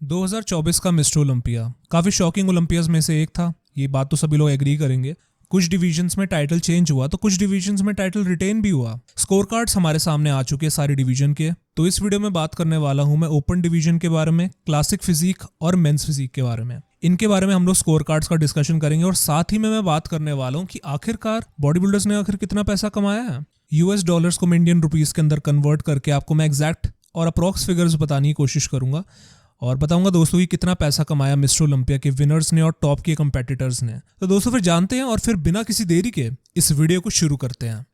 2024 का mister Olympia काफ़ी shocking ओलंपियाज में से एक था। ये बात तो सभी लोग एग्री करेंगे। कुछ डिवीजन्स में टाइटल चेंज हुआ तो कुछ डिवीजन्स में टाइटल रिटेन भी हुआ। स्कोर कार्ड्स हमारे सामने आ चुके हैं सारे डिवीजन के। तो इस वीडियो में बात करने वाला हूं मैं ओपन डिवीजन के बारे में, क्लासिक फिजिक और मेंस फिजिक के बारे में। इनके बारे में हम लोग स्कोर कार्ड्स का डिस्कशन करेंगे और साथ ही में मैं बात करने वाला हूं कि आखिरकार बॉडी बिल्डर्स ने आखिर कितना पैसा कमाया है। यूएस डॉलर्स को मैं इंडियन रुपीस के अंदर कन्वर्ट करके आपको मैं एग्जैक्ट और अप्रॉक्स फिगर्स बताने की कोशिश करूंगा और बताऊंगा दोस्तों कि कितना पैसा कमाया मिस्टर ओलंपिया के विनर्स ने और टॉप के कंपेटिटर्स ने। तो दोस्तों फिर जानते हैं और फिर बिना किसी देरी के इस वीडियो को शुरू करते हैं।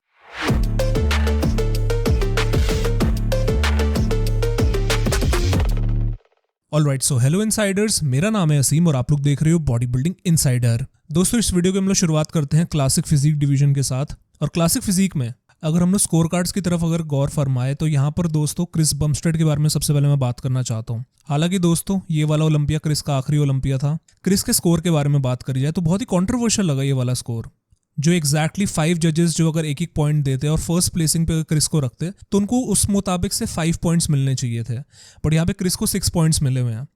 ऑलराइट, सो हेलो इनसाइडर्स, मेरा नाम है असीम और आप लोग देख रहे हो बॉडी बिल्डिंग इनसाइडर। दोस्तों इस वीडियो की हम लोग शुरुआत करते हैं क्लासिक फिजिक डिवीजन के साथ। और क्लासिक फिजिक में अगर हम लोग स्कोर कार्ड्स की तरफ अगर गौर फरमाए तो यहाँ पर दोस्तों क्रिस बमस्टेड के बारे में सबसे पहले मैं बात करना चाहता हूँ। हालांकि दोस्तों ये वाला ओलंपिया क्रिस का आखिरी ओलंपिया था। क्रिस के स्कोर के बारे में बात करी जाए तो बहुत ही कंट्रोवर्शियल लगा ये वाला स्कोर, जो एग्जैक्टली 5 जजेस जो अगर एक एक पॉइंट देते और फर्स्ट प्लेसिंग पे क्रिस को रखते तो उनको उस मुताबिक से 5 पॉइंट्स मिलने चाहिए थे, बट यहाँ पे क्रिस को 6 पॉइंट्स मिले हुए हैं।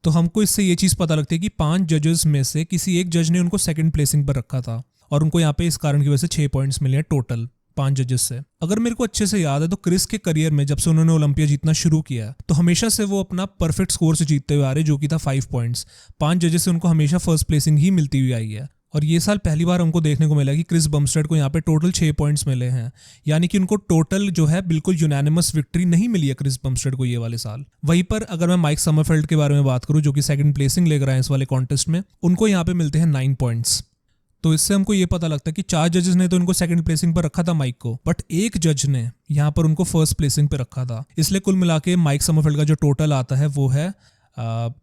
तो हमको इससे ये चीज़ पता लगती है कि 5 जजेस में से किसी एक जज ने उनको सेकंड प्लेसिंग पर रखा था और उनको यहाँ पे इस कारण की वजह से 6 पॉइंट्स मिले हैं टोटल 5 जजेस से। अगर मेरे को अच्छे से याद है तो क्रिस के करियर में जब से उन्होंने ओलंपिया जीतना शुरू किया तो हमेशा से वो अपना परफेक्ट स्कोर से जीतते हुए आ रहे, जो कि था 5 पॉइंट्स। 5 जजेस से उनको हमेशा फर्स्ट प्लेसिंग ही मिलती हुई आई है। और ये साल पहली बार हमको देखने को मिला कि क्रिस बमस्टेड को यहाँ पे टोटल 6 पॉइंट्स मिले हैं, यानी कि उनको टोटल जो है बिल्कुल यूनानिमस विक्ट्री नहीं मिली है क्रिस बमस्टेड को ये वाले साल। वहीं पर अगर मैं माइक समरफेल्ड के बारे में बात करूं जो कि सेकंड प्लेसिंग लेकर आए इस वाले कॉन्टेस्ट में, उनको यहाँ पे मिलते हैं 9 पॉइंट्स। तो इससे हमको ये पता लगता है कि 4 जजेस ने तो उनको सेकंड प्लेसिंग पर रखा था माइक को, बट एक जज ने यहाँ पर उनको फर्स्ट प्लेसिंग पे रखा था। इसलिए कुल मिला के माइक समरफेल्ड का जो टोटल आता है वो है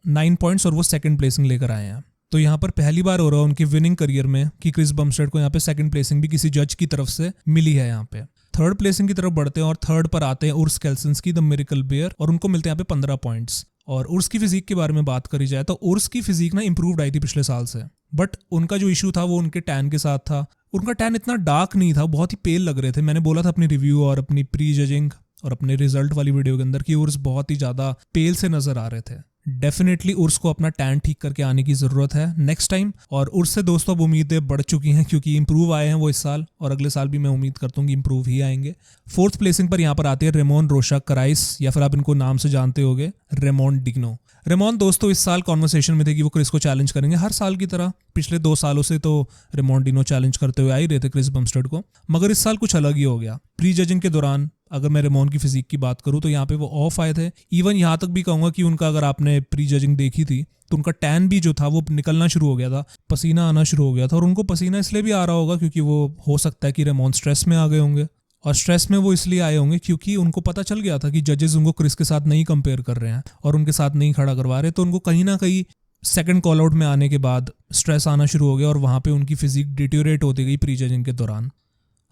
9 पॉइंट्स और वो सेकंड प्लेसिंग लेकर आए हैं। तो यहाँ पर पहली बार हो रहा है उनकी विनिंग करियर में कि क्रिस बमस्टेड को यहाँ पे सेकंड प्लेसिंग भी किसी जज की तरफ से मिली है। यहाँ पे थर्ड प्लेसिंग की तरफ बढ़ते हैं और थर्ड पर आते हैं उर्स केल्सिंस्की द मिरेकल बेयर और उनको मिलते हैं यहाँ पे 15 पॉइंट्स। और उर्स की फिजिक के बारे में बात करी जाए तो उर्स की फिजिक ना इंप्रूव्ड आई थी पिछले साल से, बट उनका जो इशू था वो उनके टैन के साथ था। उनका टैन इतना डार्क नहीं था, बहुत ही पेल लग रहे थे। मैंने बोला था अपनी रिव्यू और अपनी प्री जजिंग और अपने रिजल्ट वाली वीडियो के अंदर कि उर्स बहुत ही ज्यादा पेल से नजर आ रहे थे। डेफिनेटली उर्स को अपना टैन ठीक करके आने की जरूरत है नेक्स्ट टाइम। और उर्स से दोस्तों अब उम्मीदें बढ़ चुकी हैं क्योंकि इंप्रूव आए हैं वो इस साल, और अगले साल भी मैं उम्मीद करता हूँ कि इंप्रूव ही आएंगे। फोर्थ प्लेसिंग पर यहाँ पर आते हैं रेमोन रोशा कराइस, या फिर आप इनको नाम से जानते होंगे रेमोन डिग्नो। रेमोन दोस्तों इस साल कॉन्वर्सेशन में थे कि वो क्रिस को चैलेंज करेंगे, हर साल की तरह। पिछले 2 सालों से तो रेमोन डिग्नो चैलेंज करते हुए आ ही रहे थे क्रिस बमस्टेड को, मगर इस साल कुछ अलग ही हो गया। प्री जजिंग के दौरान अगर मैं रेमोन की फिजिक की बात करूं तो यहाँ पे वो ऑफ आए थे। इवन यहाँ तक भी कहूंगा कि उनका अगर आपने प्री जजिंग देखी थी तो उनका टैन भी जो था वो निकलना शुरू हो गया था, पसीना आना शुरू हो गया था। और उनको पसीना इसलिए भी आ रहा होगा क्योंकि वो हो सकता है कि रेमोन स्ट्रेस में आ गए होंगे, और स्ट्रेस में वो इसलिए आए होंगे क्योंकि उनको पता चल गया था कि जजेस उनको क्रिस के साथ नहीं कंपेयर कर रहे हैं और उनके साथ नहीं खड़ा करवा रहे। तो उनको कहीं ना कहीं सेकंड कॉल आउट में आने के बाद स्ट्रेस आना शुरू हो गया और वहाँ पे उनकी फिजिक डिटेरियोरेट होती गई प्री जजिंग के दौरान।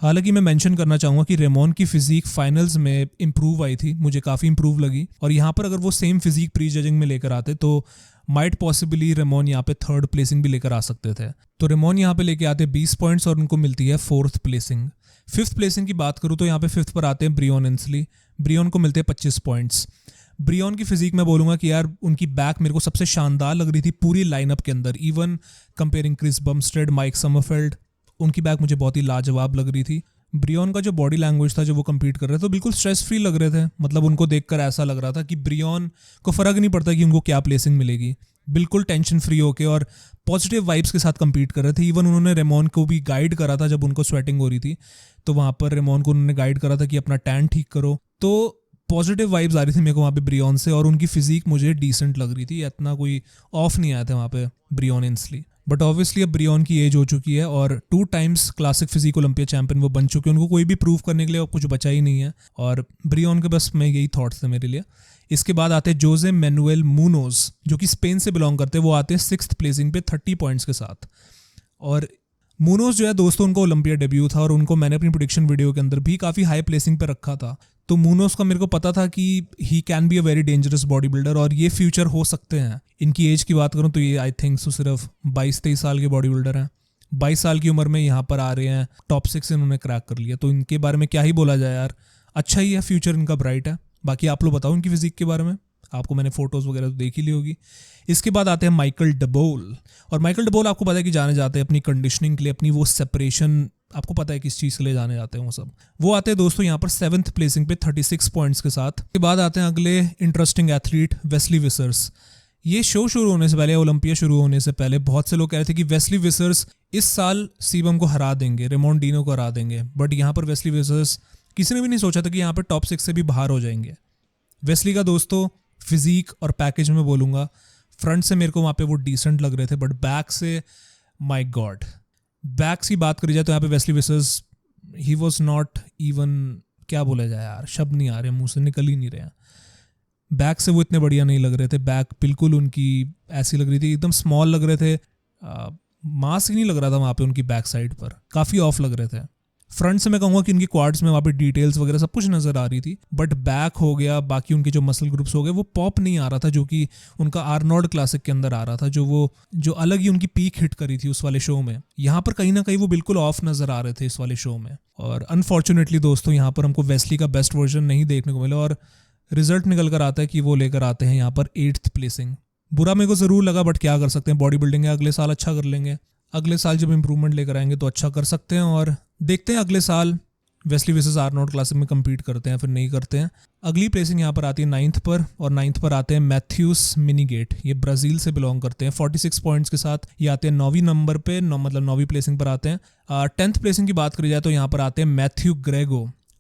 हालांकि मैं मेंशन करना चाहूँगा कि रेमोन की फिजिक फाइनल्स में इंप्रूव आई थी, मुझे काफ़ी इंप्रूव लगी। और यहाँ पर अगर वो सेम फिजिक प्री जजिंग में लेकर आते तो माइट पॉसिबली रेमोन यहाँ पे थर्ड प्लेसिंग भी लेकर आ सकते थे। तो रेमोन यहाँ पे लेके आते 20 पॉइंट्स और उनको मिलती है फोर्थ प्लेसिंग। फिफ्थ प्लेसिंग की बात करूँ तो यहाँ पे फिफ्थ पर आते हैं ब्रियोन इंसली। ब्रियोन को मिलते हैं 25 पॉइंट्स। ब्रियोन की फिजिक मैं बोलूँगा कि यार उनकी बैक मेरे को सबसे शानदार लग रही थी पूरी लाइनअप के अंदर। Even comparing Chris Bumstead, Mike Sommerfeld, उनकी बैक मुझे बहुत ही लाजवाब लग रही थी। ब्रियोन का जो बॉडी लैंग्वेज था, जो वो कम्पीट कर रहे थे तो बिल्कुल स्ट्रेस फ्री लग रहे थे। मतलब उनको देखकर ऐसा लग रहा था कि ब्रियोन को फ़र्क नहीं पड़ता कि उनको क्या प्लेसिंग मिलेगी, बिल्कुल टेंशन फ्री होके और पॉजिटिव वाइब्स के साथ कम्पीट कर रहे थे। इवन उन्होंने रेमोन को भी गाइड करा था जब उनको स्वेटिंग हो रही थी, तो वहाँ पर रेमोन को उन्होंने गाइड करा था कि अपना टैन ठीक करो। तो पॉजिटिव वाइब्स आ रही थी मेरे को वहाँ पे ब्रियोन से, और उनकी फिजिक मुझे डिसेंट लग रही थी, इतना कोई ऑफ नहीं आया था वहाँ पे ब्रियोन इंसली। बट ऑब्वियसली अब ब्रियोन की एज हो चुकी है और 2 times classic physique Olympia champion वो बन चुके हैं। उनको कोई भी प्रूव करने के लिए कुछ बचा ही नहीं है, और ब्रियोन के बस में यही थॉट्स थे मेरे लिए। इसके बाद आते हैं जोसे मैनुएल मुनोज, जो कि स्पेन से बिलोंग करते हैं। वो आते हैं 6th प्लेसिंग पे 30 पॉइंट्स के साथ। और मुनोज जो है दोस्तों उनको ओलंपिया डेब्यू था और उनको मैंने अपनी प्रेडिक्शन वीडियो के अंदर भी काफ़ी हाई प्लेसिंग पे रखा था। तो मुनोज का मेरे को पता था कि he can be a very dangerous body builder और ये फ्यूचर हो सकते हैं। इनकी एज की बात करूँ तो ये आई थिंक तो सिर्फ 22-23 साल के बॉडी बिल्डर हैं। 22 साल की उम्र में यहाँ पर आ रहे हैं, टॉप 6 इन्होंने क्रैक कर लिया। तो इनके बारे में क्या ही बोला जाए यार, अच्छा ही है, फ्यूचर इनका ब्राइट है। बाकी आप लोग बताओ इनकी फिजिक के बारे में। आपको मैंने फोटोज़ वगैरह तो देख ही ली होगी। इसके बाद आते हैं माइकल डबोल, और माइकल डबोल आपको पता है कि जाने जाते हैं अपनी कंडीशनिंग के लिए, अपनी वो सेपरेशन, आपको पता है किस चीज़ के लिए जाने जाते हैं वो सब। वो आते हैं दोस्तों यहाँ पर 7th प्लेसिंग पे 36 पॉइंट्स के साथ। उसके बाद आते हैं अगले इंटरेस्टिंग एथलीट वेस्ली विसर्स। ये शो शुरू होने से पहले, ओलंपिया शुरू होने से पहले बहुत से लोग कह रहे थे कि वेस्ली विसर्स इस साल सीबम को हरा देंगे, रेमोंड डीनो को हरा देंगे, बट यहाँ पर वेस्ली विसर्स किसी ने भी नहीं सोचा था कि यहाँ पर टॉप 6 से भी बाहर हो जाएंगे। वेस्ली का दोस्तों फिजिक और पैकेज में बोलूँगा, फ्रंट से मेरे को वहाँ पे वो डिसेंट लग रहे थे, बट बैक से माय गॉड, बैक्स की बात करी जाए तो यहाँ पे Wesley wishers he was not even, क्या बोला जाए यार, शब्द नहीं आ रहे, मुंह से निकल ही नहीं रहे। बैक से वो इतने बढ़िया नहीं लग रहे थे, बैक बिल्कुल उनकी ऐसी लग रही थी, एकदम स्मॉल लग रहे थे, मास ही नहीं लग रहा था वहाँ पे उनकी बैक साइड पर, काफ़ी ऑफ लग रहे थे। फ्रंट से मैं कहूँगा कि इनकी क्वाड्स में वहाँ पे डिटेल्स वगैरह सब कुछ नज़र आ रही थी, बट बैक हो गया, बाकी उनके जो मसल ग्रुप्स हो गए वो पॉप नहीं आ रहा था, जो कि उनका आर्नोल्ड क्लासिक के अंदर आ रहा था, जो अलग ही उनकी पीक हिट करी थी उस वाले शो में। यहाँ पर कहीं ना कहीं वो बिल्कुल ऑफ नज़र आ रहे थे इस वाले शो में, और अनफॉर्चुनेटली दोस्तों यहाँ पर हमको वेस्ली का बेस्ट वर्जन नहीं देखने को मिला, और रिजल्ट निकल कर आता है कि वो लेकर आते हैं यहाँ पर 8th प्लेसिंग। बुरा मेरे को ज़रूर लगा, बट क्या कर सकते हैं, बॉडी बिल्डिंग है, अगले साल अच्छा कर लेंगे, अगले साल जब इंप्रूवमेंट लेकर आएंगे तो अच्छा कर सकते हैं, और देखते हैं अगले साल वेस्ली वर्सेस आर्नोल्ड क्लासिक में compete करते हैं फिर नहीं करते हैं। अगली प्लेसिंग यहाँ पर आती है 9th पर, और 9th पर आते हैं मैथ्यूस मिनीगेट, ये ब्राज़ील से बिलोंग करते हैं, 46 पॉइंट्स के साथ ये आते हैं 9वीं नंबर पे, मतलब 9वीं प्लेसिंग पर आते हैं। 10th प्लेसिंग की बात करी जाए तो यहाँ पर आते हैं मैथ्यू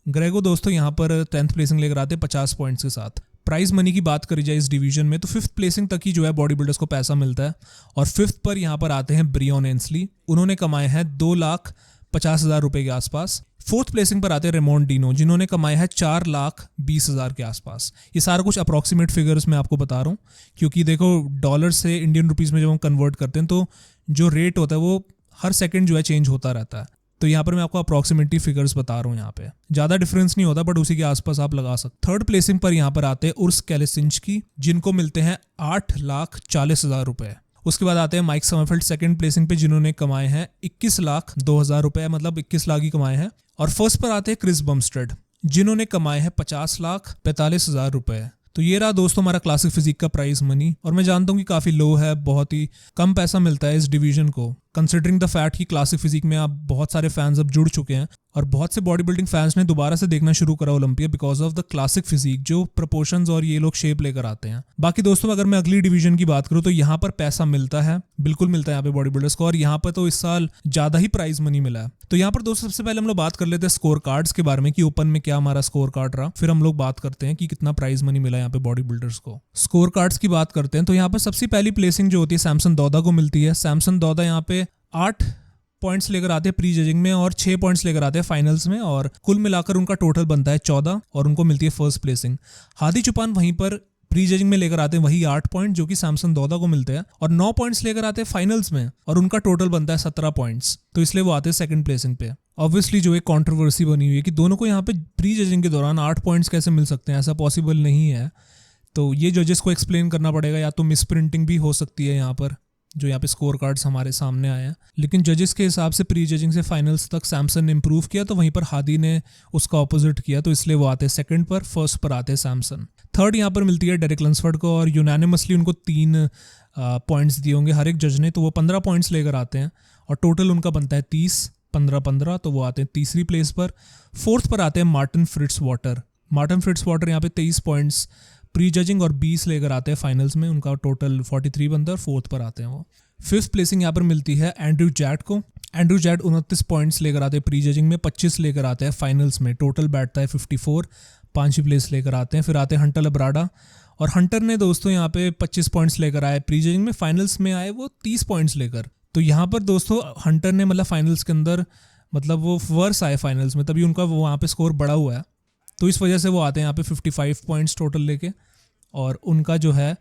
ग्रेगो दोस्तों यहाँ पर 10th प्लेसिंग लेकर आते हैं 50 पॉइंट्स के साथ। प्राइज मनी की बात करी जाए इस डिवीजन में तो 5th प्लेसिंग तक ही जो है बॉडी बिल्डर्स को पैसा मिलता है, और 5th पर यहाँ पर आते हैं ब्रियन एंसली, उन्होंने कमाए हैं 2,50,000 रुपए के आसपास। 4th प्लेसिंग पर आते हैं रेमोंड डीनो, जिन्होंने कमाए हैं 4,20,000 के आसपास। ये सारा कुछ अप्रॉक्सीमेट फिगर्स मैं आपको बता रहा हूँ, क्योंकि देखो डॉलर से इंडियन रुपीज़ में जब हम कन्वर्ट करते हैं तो जो रेट होता है वो हर सेकंड जो है चेंज होता रहता है, तो यहाँ पर मैं आपको अप्रॉक्सीमेटली फिगर्स बता रहा हूँ, यहाँ पे ज़्यादा डिफरेंस नहीं होता, बट उसी के आसपास आप लगा सकते। 3rd प्लेसिंग पर यहाँ पर आते हैं उर्स कैलिसिंस्की, जिनको मिलते हैं 8,40,000 रुपए। उसके बाद आते हैं माइक समरफेल्ड 2nd प्लेसिंग पे, जिन्होंने कमाए हैं 21,02,000 रुपए, मतलब 21 लाख ही कमाए हैं। और फर्स्ट पर आते हैं क्रिस बमस्टेड, जिन्होंने कमाए हैं 50,45,000 रुपए। तो ये रहा दोस्तों हमारा क्लासिक फिजिक का प्राइस मनी, और मैं जानता हूँ कि काफ़ी लो है, बहुत ही कम पैसा मिलता है इस डिवीजन को, कंसिडरिंग द फैक्ट कि क्लासिक फिजिक में आप बहुत सारे फैंस अब जुड़ चुके हैं, और बहुत से बॉडी बिल्डिंग फैंस ने दोबारा से देखना शुरू करा Olympia because of the classic physique, जो प्रोपोर्शंस और ये लोग शेप लेकर आते हैं। बाकी दोस्तों अगर मैं अगली डिवीजन की बात करूँ तो यहाँ पर पैसा मिलता है, बिल्कुल मिलता है यहाँ पे बॉडी बिल्डर्स को, और यहाँ पर तो इस साल ज़्यादा ही प्राइज मनी मिला है। तो यहाँ पर दोस्तों सबसे पहले हम लोग बात कर लेते हैं स्कोर कार्ड्स के बारे में कि ओपन में क्या हमारा स्कोर कार्ड रहा, फिर हम लोग बात करते हैं कि कितना प्राइज मनी मिला यहाँ पे बॉडी बिल्डर्स को। स्कोर कार्ड्स की बात करते हैं तो यहाँ पर सबसे पहली प्लेसिंग जो होती है सैमसन दौदा को मिलती है। सैमसन दौदा यहाँ पे 8 पॉइंट्स लेकर आते हैं प्री जजिंग में और 6 पॉइंट्स लेकर आते हैं फाइनल्स में, और कुल मिलाकर उनका टोटल बनता है 14, और उनको मिलती है फर्स्ट प्लेसिंग। हादी चुपान वहीं पर प्री जजिंग में लेकर आते हैं वही 8 पॉइंट जो कि सैमसन दौदा को मिलते हैं, और 9 पॉइंट्स लेकर आते हैं फाइनल्स में, और उनका टोटल बनता है 17 पॉइंट्स, तो इसलिए वो आते हैं 2nd प्लेसिंग पे। ऑब्वियसली जो एक कंट्रोवर्सी बनी हुई है कि दोनों को यहाँ पे प्री जजिंग के दौरान 8 पॉइंट्स कैसे मिल सकते हैं, ऐसा पॉसिबल नहीं है। तो ये जजेस को एक्सप्लेन करना पड़ेगा, या तो मिस प्रिंटिंग भी हो सकती है यहाँ पर, जो यहाँ पे स्कोर कार्ड्स हमारे सामने आए हैं। लेकिन जजेस के हिसाब से प्री जजिंग से फाइनल्स तक सैमसन ने इंप्रूव किया, तो वहीं पर हादी ने उसका ऑपोजिट किया, तो इसलिए वो आते हैं 2nd पर, फर्स्ट पर आते हैं सैमसन। 3rd यहाँ पर मिलती है डेरिक लंसफोर्ड को, और यूनानिमसली उनको 3 पॉइंट्स दिए होंगे हर एक जज ने, तो वो 15 पॉइंट्स लेकर आते हैं, और टोटल उनका बनता है 30, 15-15, तो वो आते हैं तीसरी प्लेस पर। 4th पर आते हैं मार्टिन फ्रिट्स वाटर यहाँ पे 23 पॉइंट्स प्री जजिंग और 20 लेकर आते हैं फाइनल्स में, उनका टोटल 43 बनता है, और 4th पर आते हैं वो। 5th प्लेसिंग यहाँ पर मिलती है एंड्रयू जैट को। एंड्रयू जैट 29 पॉइंट्स लेकर आते हैं प्री जजिंग में, 25 लेकर आते हैं फाइनल्स में, टोटल बैठता है 54, 5वीं प्लेस लेकर आते हैं। फिर आते हैं हंटर लब्राडा, और हंटर ने दोस्तों यहाँ पे 25 पॉइंट्स लेकर आए प्री जजिंग में, फाइनल्स में आए वो 30 पॉइंट्स लेकर। तो यहाँ पर दोस्तों हंटर ने मतलब फाइनल्स के अंदर मतलब वो वर्स आए फाइनल्स में, तभी उनका वो वहाँ पे स्कोर बढ़ा हुआ है, तो इस वजह से वो आते हैं यहाँ पे 55 पॉइंट्स टोटल लेके, और उनका जो है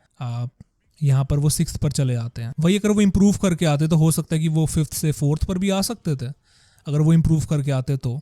यहाँ पर वो 6th पर चले जाते हैं। वही अगर वो इम्प्रूव करके आते तो हो सकता है कि वो 5th से 4th पर भी आ सकते थे, अगर वो इम्प्रूव करके आते तो।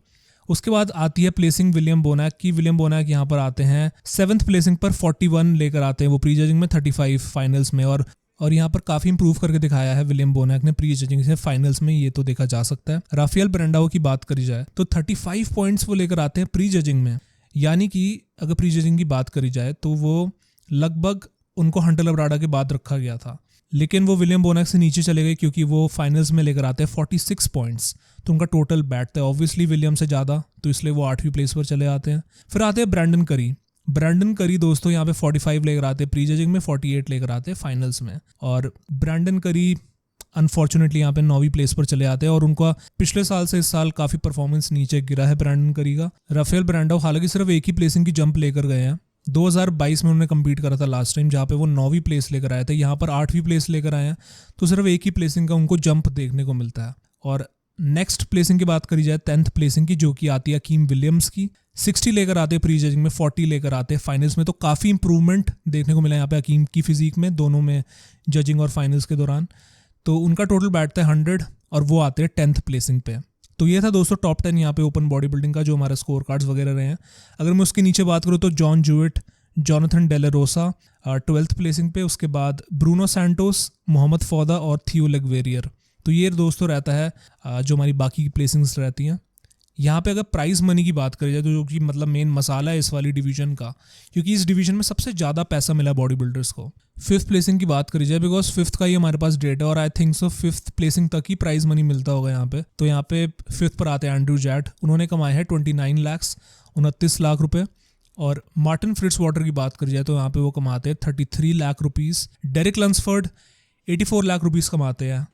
उसके बाद आती है प्लेसिंग विलियम बोनैक की। विलियम बोनैक यहाँ पर आते हैं 7th प्लेसिंग पर, 41 लेकर आते हैं वो प्री जजिंग में, 35 फाइनल्स में, और यहाँ पर काफ़ी इंप्रूव करके दिखाया है विलियम बोनैक ने प्री जजिंग से फाइनल्स में, ये तो देखा जा सकता है। राफेल ब्रेंडाओ की बात करी जाए तो 35 पॉइंट्स वो लेकर आते हैं प्री जजिंग में, यानी कि अगर प्री जजिंग की बात करी जाए तो वो लगभग उनको हंटर लबराडा के बाद रखा गया था, लेकिन वो विलियम बोनाक से नीचे चले गए क्योंकि वो फाइनल्स में लेकर आते हैं 46 पॉइंट्स, तो उनका टोटल बैठता है ऑब्वियसली विलियम से ज़्यादा, तो इसलिए वो 8वीं प्लेस पर चले आते हैं। फिर आते हैं ब्रैंडन करी दोस्तों यहाँ पे 45 लेकर आते हैं प्री जजिंग में, 48 लेकर आते हैं फाइनल्स में, और ब्रैंडन करी अनफॉर्चुनेटली यहाँ पे 9वीं प्लेस पर चले आते हैं और उनका पिछले साल से इस साल काफ़ी परफॉर्मेंस नीचे गिरा है ब्रैंडन करी का। राफेल ब्रांडो हालांकि सिर्फ एक ही प्लेसिंग की जंप लेकर गए हैं, 2022 में उन्होंने कम्पीट करा था लास्ट टाइम, जहाँ पे वो 9वीं प्लेस लेकर आए थे, यहाँ पर 8वीं प्लेस लेकर आए हैं, तो सिर्फ एक ही प्लेसिंग का उनको जंप देखने को मिलता है। और नेक्स्ट प्लेसिंग की बात करी जाए 10th प्लेसिंग की, जो कि आती है अकीम विलियम्स की, 60 लेकर आते हैं प्री जजिंग में, 40 लेकर आते हैं फाइनल्स में, तो काफ़ी इंप्रूवमेंट देखने को मिला यहाँ पे अकीम की फिजिक में, दोनों में जजिंग और फाइनल्स के दौरान। तो उनका टोटल बैठता है 100 और वो आते हैं 10th प्लेसिंग पे। तो ये था दोस्तों टॉप 10 यहाँ पे ओपन बॉडी बिल्डिंग का जो हमारे स्कोर कार्ड्स वगैरह रहे हैं। अगर मैं उसके नीचे बात करूँ तो जॉन जूविट, जोनाथन डेलारोसा 12th प्लेसिंग पे, उसके बाद ब्रूनो सैंटोस, मोहम्मद फौदा और थियो लेगवेरियर। तो ये दोस्तों रहता है जो हमारी बाकी की प्लेसिंग्स रहती हैं। यहाँ पे अगर प्राइज़ मनी की बात करी जाए तो जो कि मतलब मेन मसाला है इस वाली डिवीजन का, क्योंकि इस डिवीजन में सबसे ज़्यादा पैसा मिला है बॉडी बिल्डर्स को। 5th प्लेसिंग की बात करी जाए बिकॉज 5th का ही हमारे पास डेट है और I think so 5th placing तक ही प्राइज़ मनी मिलता होगा यहाँ पे। तो यहाँ पे 5th पर आते हैं एंड्रू जैट, उन्होंने कमाए हैं 29 लाख 29 लाख रुपये। और मार्टिन फ्रिट्स वाटर की बात करी जाए तो यहाँ पे वो कमाते हैं 33 lakh rupees. Derek Lunsford 84 lakh rupees कमाते हैं।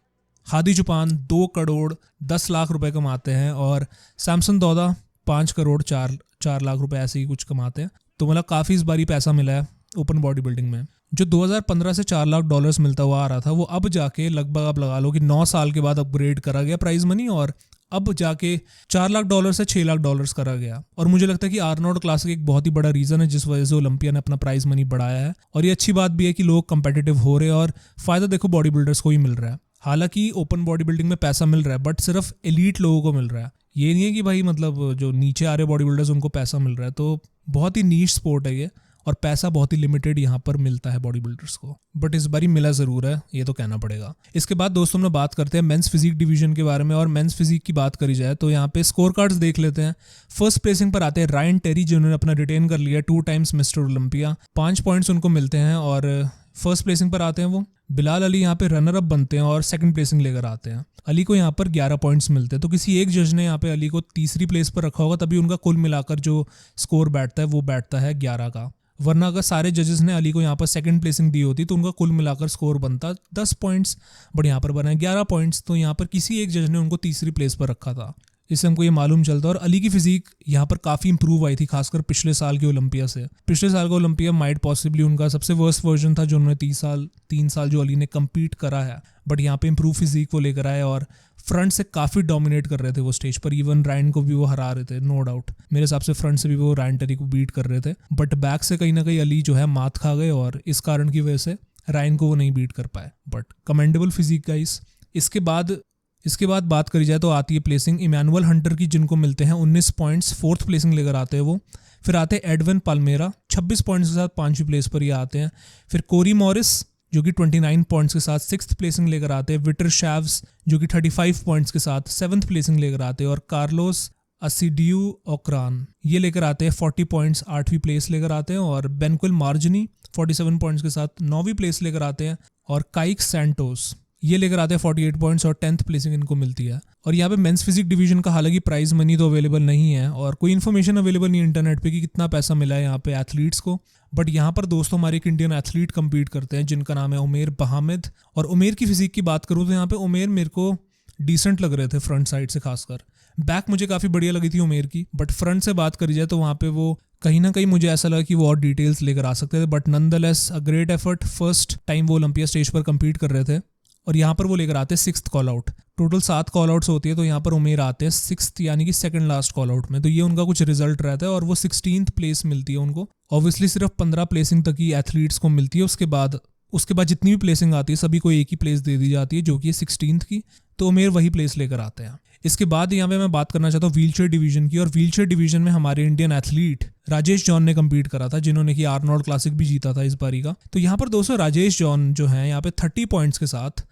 हादी जुपान 2 करोड़ 10 लाख रुपए कमाते हैं और सैमसन दौदा 5 करोड़ 4 लाख रुपए ऐसे ही कुछ कमाते हैं। तो मतलब काफ़ी इस बारी पैसा मिला है ओपन बॉडी बिल्डिंग में। जो 2015 से $4 लाख मिलता हुआ आ रहा था वो अब जाके लगभग आप लगा लो कि 9 साल के बाद अपग्रेड करा गया प्राइज मनी और अब जाके $4 लाख से $6 लाख करा गया। और मुझे लगता है कि आर्नोल्ड क्लासिक एक बहुत ही बड़ा रीज़न है जिस वजह से ओलंपिया ने अपना प्राइज मनी बढ़ाया है। और ये अच्छी बात भी है कि लोग कंपेटिटिव हो रहे हैं और फ़ायदा देखो बॉडी बिल्डर्स को ही मिल रहा है। हालांकि ओपन बॉडी बिल्डिंग में पैसा मिल रहा है बट सिर्फ एलीट लोगों को मिल रहा है, ये नहीं है कि भाई मतलब जो नीचे आ रहे बॉडी बिल्डर्स उनको पैसा मिल रहा है। तो बहुत ही नीश स्पोर्ट है ये और पैसा बहुत ही लिमिटेड यहाँ पर मिलता है बॉडी बिल्डर्स को, बट इस बारी मिला ज़रूर है, ये तो कहना पड़ेगा। इसके बाद दोस्तों हम बात करते हैं मेंस फिजिक डिवीजन के बारे में। और मेंस फिजिक की बात करी जाए तो यहाँ पे स्कोर कार्ड्स देख लेते हैं। फर्स्ट प्लेसिंग पर आते हैं रायन टेरी जिन्होंने अपना रिटेन कर लिया 2 टाइम्स मिस्टर ओलंपिया, 5 पॉइंट्स उनको मिलते हैं। और फर्स्ट प्लेसिंग पर आते हैं वो बिलाल अली, यहाँ पे रनर अप बनते हैं और सेकंड प्लेसिंग लेकर आते हैं। अली को यहाँ पर 11 पॉइंट्स मिलते हैं। तो किसी एक जज ने यहाँ पे अली को तीसरी प्लेस पर रखा होगा तभी उनका कुल मिलाकर जो स्कोर बैठता है वो बैठता है 11 का, वरना अगर सारे जजेस ने अली को यहाँ पर सेकंड प्लेसिंग दी होती तो उनका कुल मिलाकर स्कोर बनता 10 पॉइंट्स, बट यहाँ पर बना है 11 पॉइंट्स। तो यहाँ पर किसी एक जज ने उनको तीसरी प्लेस पर रखा था, इससे हमको ये मालूम चलता है। और अली की फिजिक यहाँ पर काफ़ी इंप्रूव आई थी, खासकर पिछले साल के ओलंपिया से। पिछले साल का ओलंपिया माइट पॉसिबली उनका सबसे वर्स्ट वर्जन था जो उन्होंने 3 साल जो अली ने कम्पीट करा है, बट यहाँ पे इंप्रूव फिजिक वो लेकर आए और फ्रंट से काफ़ी डोमिनेट कर रहे थे वो स्टेज पर। इवन रायन को भी वो हरा रहे थे, नो डाउट। मेरे हिसाब से फ्रंट से भी वो रायन टेरी को बीट कर रहे थे, बट बैक से कहीं ना कहीं अली जो है मात खा गए और इस कारण की वजह से रायन को वो नहीं बीट कर पाए। But commendable physique guys. इसके बाद बात करी जाए तो आती है प्लेसिंग इमैनुअल हंटर की, जिनको मिलते हैं 19 पॉइंट्स, 4th प्लेसिंग लेकर आते हैं वो। फिर आते हैं एडविन पाल्मेरा 26 पॉइंट्स के साथ 5वीं प्लेस पर ये आते हैं। फिर कोरी मॉरिस जो कि 29 पॉइंट्स के साथ 6th प्लेसिंग लेकर आते हैं। विटर शैव्स जो कि 35 पॉइंट्स के साथ 7th प्लेसिंग लेकर आते हैं। और कार्लोस असिडियू ओक्रान ये लेकर आते हैं 40 पॉइंट्स, 8वीं प्लेस लेकर आते हैं। और बेनकुल मार्जनी 47 पॉइंट्स के साथ 9वीं प्लेस लेकर आते हैं। और काइक सैंटोस ये लेकर आते हैं 48 पॉइंट्स और 10th प्लेसिंग इनको मिलती है। और यहाँ पे मेंस फिजिक डिवीजन का हालांकि प्राइज मनी तो अवेलेबल नहीं है और कोई इन्फॉर्मेशन अवेलेबल नहीं इंटरनेट पे कि कितना पैसा मिला है यहाँ पे एथलीट्स को। बट यहाँ पर दोस्तों हमारे एक इंडियन एथलीट कम्पीट करते हैं जिनका नाम है उमेर बहामिद। और उमेर की फिजिक की बात करूँ तो यहाँ पे उमेर मेरे को डिसेंट लग रहे थे फ्रंट साइड से, खासकर बैक मुझे काफ़ी बढ़िया लगी थी उमेर की, बट फ्रंट से बात करी जाए तो वहाँ पे वो कहीं ना कहीं मुझे ऐसा लगा कि वो और डिटेल्स लेकर आ सकते थे। But nonetheless a great effort, first time वो ओलंपिया स्टेज पर कम्पीट कर रहे थे और यहाँ पर वो लेकर आते हैं 6th call out. Total 7 call outs होती है तो यहाँ पर उमेर आते हैं 6th यानी कि सेकंड लास्ट कॉल आउट में। तो ये उनका कुछ रिजल्ट रहता है और वो 16th प्लेस मिलती है उनको। ऑब्वियसली सिर्फ 15 प्लेसिंग तक ही एथलीट्स को मिलती है, उसके बाद जितनी भी प्लेसिंग आती है सभी को एक ही प्लेस दे दी जाती है जो कि है 16th की। तो उमेर वही प्लेस लेकर आते हैं। इसके बाद यहाँ पे मैं बात करना चाहता हूँ व्हीलचेयर डिवीजन की। और व्हीलचेयर डिवीजन में हमारे इंडियन एथलीट राजेश जॉन ने कम्पीट करा था जिन्होंने कि आर्नोल्ड क्लासिक भी जीता था इस बारी का। तो यहाँ पर दोस्तों राजेश जॉन जो है यहाँ पे 30 पॉइंट्स के साथ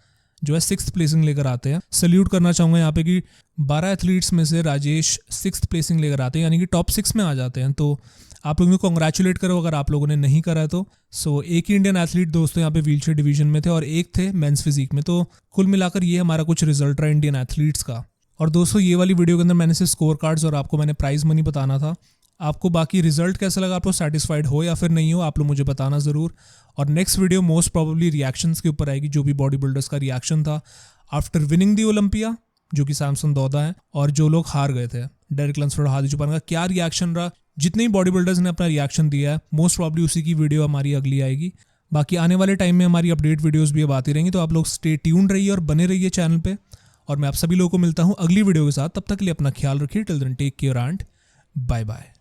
जो है 6th प्लेसिंग लेकर आते हैं। सल्यूट करना चाहूँगा यहाँ पे कि 12 एथलीट्स में से राजेश 6th प्लेसिंग लेकर आते हैं यानी कि टॉप 6 में आ जाते हैं। तो आप लोगों ने कॉन्ग्रेचुलेट करो अगर आप लोगों ने नहीं करा है तो। सो एक ही इंडियन एथलीट दोस्तों यहाँ पे व्हीलचेयर डिवीजन में थे और एक थे मेंस फिजिक में। तो कुल मिलाकर ये हमारा कुछ रिजल्ट रहा इंडियन एथलीट्स का। और दोस्तों ये वाली वीडियो के अंदर मैंने सिर्फ स्कोर कार्ड्स और आपको मैंने प्राइज मनी बताना था। आपको बाकी रिजल्ट कैसा लगा, आप लोग सेटिस्फाइड हो या फिर नहीं हो, आप लोग मुझे बताना ज़रूर। और next video most probably reactions के ऊपर आएगी, जो भी बॉडी बिल्डर्स का रिएक्शन था आफ्टर विनिंग दी ओलंपिया, जो कि सैमसन दौदा है, और जो लोग हार गए थे डेरिक लंसफोर्ड, हादी चुपान का क्या रिएक्शन रहा। जितने ही बॉडी बिल्डर्स ने अपना रिएक्शन दिया है मोस्ट प्रॉब्ली उसी की वीडियो हमारी अगली आएगी। बाकी आने वाले टाइम में हमारी अपडेट वीडियोस भी अब आती रहेंगी, तो आप लोग स्टे ट्यून्ड रहिए और बने रहिए चैनल पे। और मैं आप सभी लोगों को मिलता हूँ अगली वीडियो के साथ। तब तक के लिए अपना ख्याल रखिए। Till then take care and bye bye.